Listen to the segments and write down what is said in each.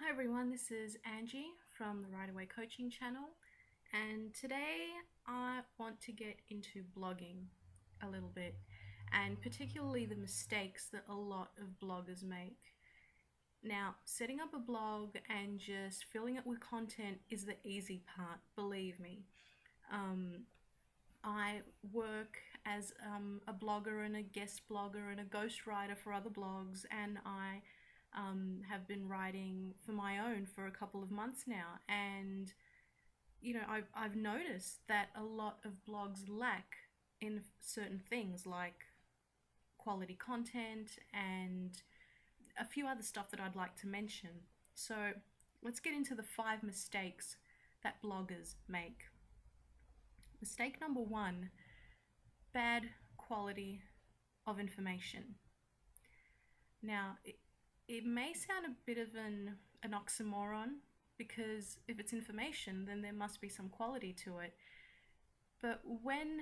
Hi everyone, this is Angie from the WriteAwayCoaching channel, and today I want to get into blogging a little bit, and particularly the mistakes that a lot of bloggers make. Now, setting up a blog and just filling it with content is the easy part, believe me. I work as a blogger and a guest blogger and a ghostwriter for other blogs, and I have been writing for my own for a couple of months now. And I've noticed that a lot of blogs lack in certain things like quality content and a few other stuff that I'd like to mention. So let's get into the 5 mistakes that bloggers make. Mistake number 1, bad quality of information. Now, it may sound a bit of an oxymoron, because if it's information, then there must be some quality to it. But when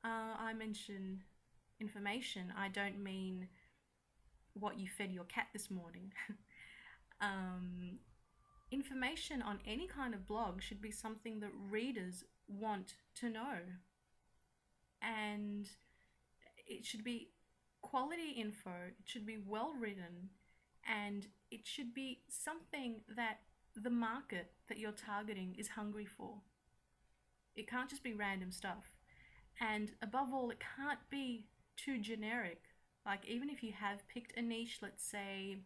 I mention information, I don't mean what you fed your cat this morning. Information on any kind of blog should be something that readers want to know. And it should be quality info, it should be well written, and it should be something that the market that you're targeting is hungry for. It can't just be random stuff. And above all, it can't be too generic. Like, even if you have picked a niche, let's say,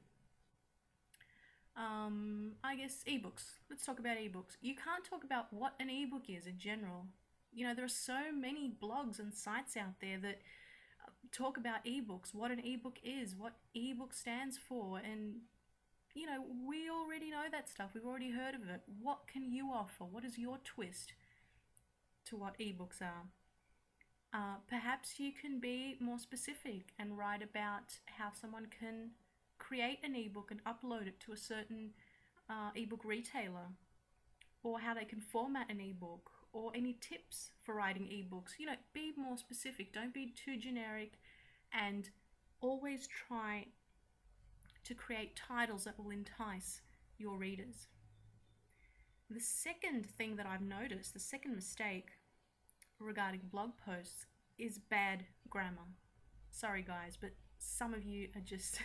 I guess ebooks. Let's talk about ebooks. You can't talk about what an ebook is in general. There are so many blogs and sites out there that talk about ebooks, what an ebook is, what ebook stands for, and we already know that stuff. We've already heard of it. What can you offer? What is your twist to what ebooks are? Perhaps you can be more specific and write about how someone can create an ebook and upload it to a certain ebook retailer, or how they can format an ebook, or any tips for writing ebooks. Be more specific. Don't be too generic, and always try to create titles that will entice your readers. The second thing that I've noticed, the second mistake regarding blog posts, is bad grammar. Sorry guys, but some of you are just,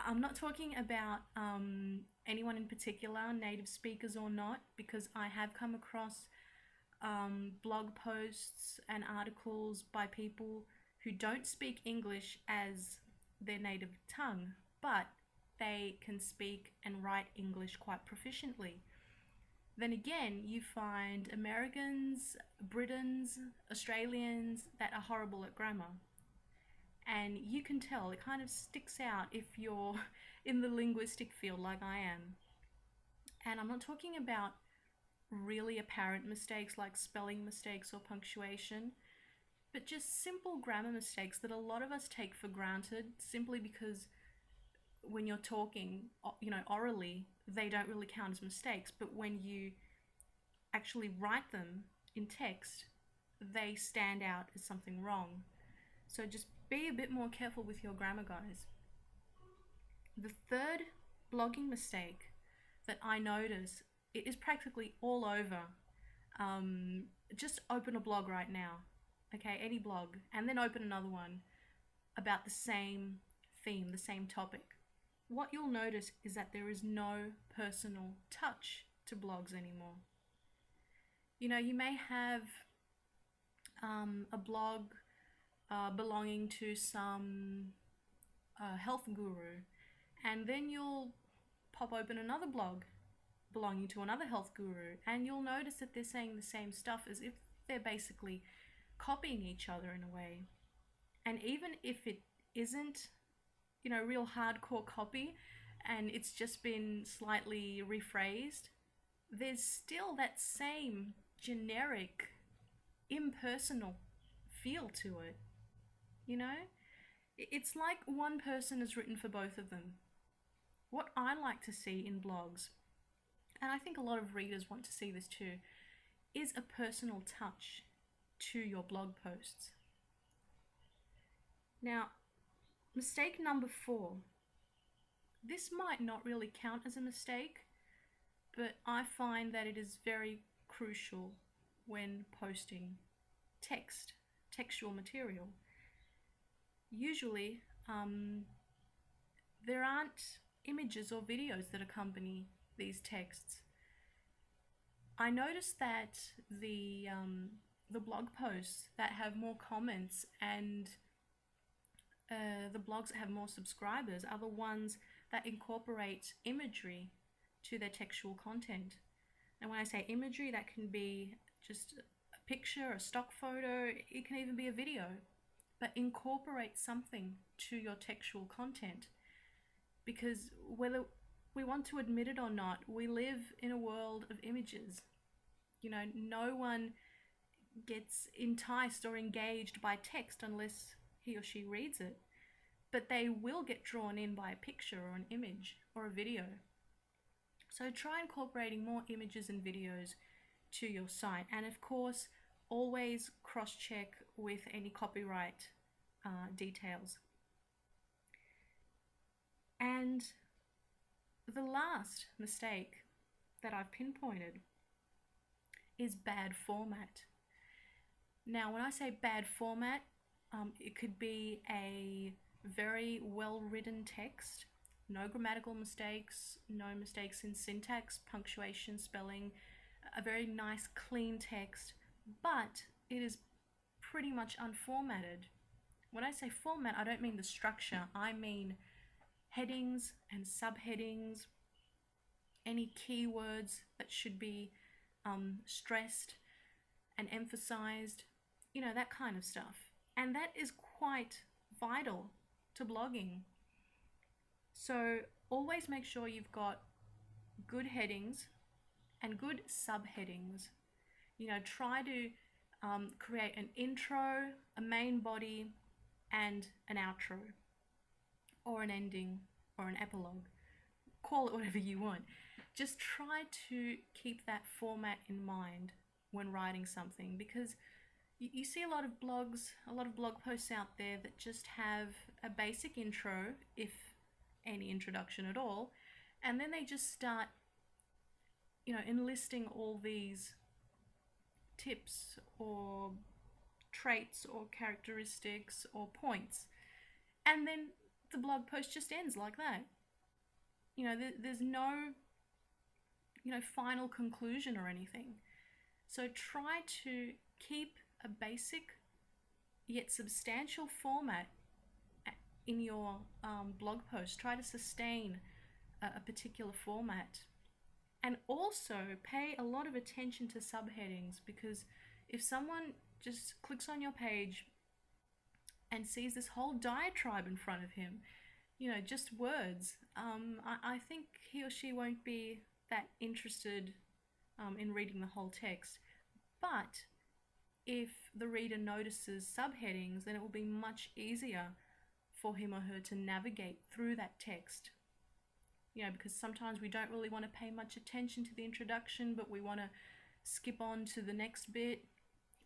I'm not talking about anyone in particular, native speakers or not, because I have come across blog posts and articles by people who don't speak English as their native tongue, but they can speak and write English quite proficiently. Then again, you find Americans, Britons, Australians that are horrible at grammar. And you can tell, it kind of sticks out if you're in the linguistic field like I am. And I'm not talking about really apparent mistakes like spelling mistakes or punctuation, but just simple grammar mistakes that a lot of us take for granted simply because when you're talking, orally, they don't really count as mistakes. But when you actually write them in text, they stand out as something wrong. So just be a bit more careful with your grammar, guys. The third blogging mistake that I notice, it is practically all over. Just open a blog right now, okay, any blog, and then open another one about the same theme, the same topic. What you'll notice is that there is no personal touch to blogs anymore. You may have a blog belonging to some health guru, and then you'll pop open another blog belonging to another health guru, and you'll notice that they're saying the same stuff as if they're basically copying each other in a way. And even if it isn't, real hardcore copy, and it's just been slightly rephrased, there's still that same generic, impersonal feel to it. It's like one person has written for both of them. What I like to see in blogs, and I think a lot of readers want to see this too, is a personal touch to your blog posts. Now, mistake number 4 This might not really count as a mistake, but I find that it is very crucial when posting textual material. Usually, there aren't images or videos that accompany these texts. I noticed that the blog posts that have more comments and the blogs that have more subscribers are the ones that incorporate imagery to their textual content. And when I say imagery, that can be just a picture, a stock photo, it can even be a video, but incorporate something to your textual content. Because whether we want to admit it or not, we live in a world of images. You know, no one gets enticed or engaged by text unless he or she reads it, but they will get drawn in by a picture or an image or a video. So try incorporating more images and videos to your site, and of course always cross-check with any copyright details. And the last mistake that I've pinpointed is bad format. Now, when I say bad format, it could be a very well-written text, no grammatical mistakes, no mistakes in syntax, punctuation, spelling, a very nice, clean text, but it is pretty much unformatted. When I say format, I don't mean the structure, I mean headings and subheadings, any keywords that should be stressed and emphasized, you know, that kind of stuff. And that is quite vital to blogging. So always make sure you've got good headings and good subheadings. You know, try to create an intro, a main body, and an outro, or an ending, or an epilogue. Call it whatever you want. Just try to keep that format in mind when writing something, because you see a lot of blogs, a lot of blog posts out there that just have a basic intro, if any introduction at all, and then they just start, you know, enlisting all these tips or traits or characteristics or points, and then the blog post just ends like that. You know, there's no, you know, final conclusion or anything. So try to keep a basic yet substantial format in your blog post. Try to sustain a particular format, and also pay a lot of attention to subheadings, because if someone just clicks on your page and sees this whole diatribe in front of him, you know, just words, I think he or she won't be that interested in reading the whole text. But if the reader notices subheadings, then it will be much easier for him or her to navigate through that text. You know, because sometimes we don't really want to pay much attention to the introduction, but we want to skip on to the next bit,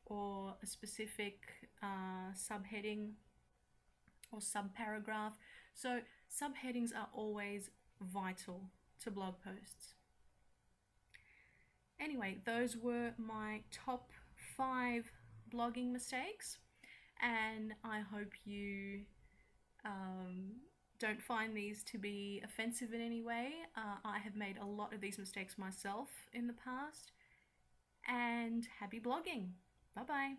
or a specific subheading or subparagraph. So subheadings are always vital to blog posts. Anyway, those were my top 5 blogging mistakes, and I hope you don't find these to be offensive in any way. I have made a lot of these mistakes myself in the past, and happy blogging. Bye bye.